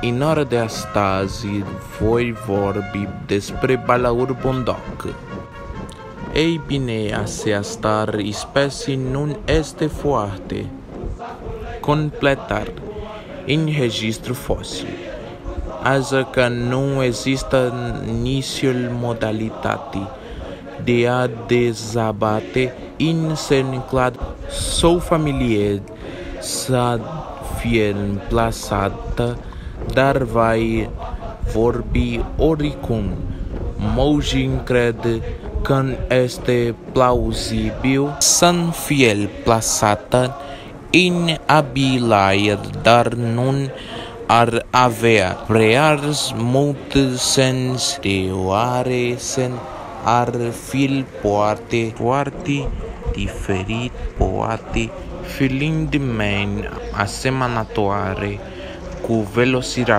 În ora de astăzi voi vorbi despre balaur bondoc. Ei bine, această specie nu este foarte completar în registru fosil, așa că nu există nicio modalitate de a dezbate în senclad sau familie să fie plasată, dar vai vorbi oricum. Moujin crede că este plauzibil să fie plasată în abilaie, dar nu ar avea prea mult sens, deoarece ar fi foarte diferit, poate fiind mai asemănătoare cu Velociraptor.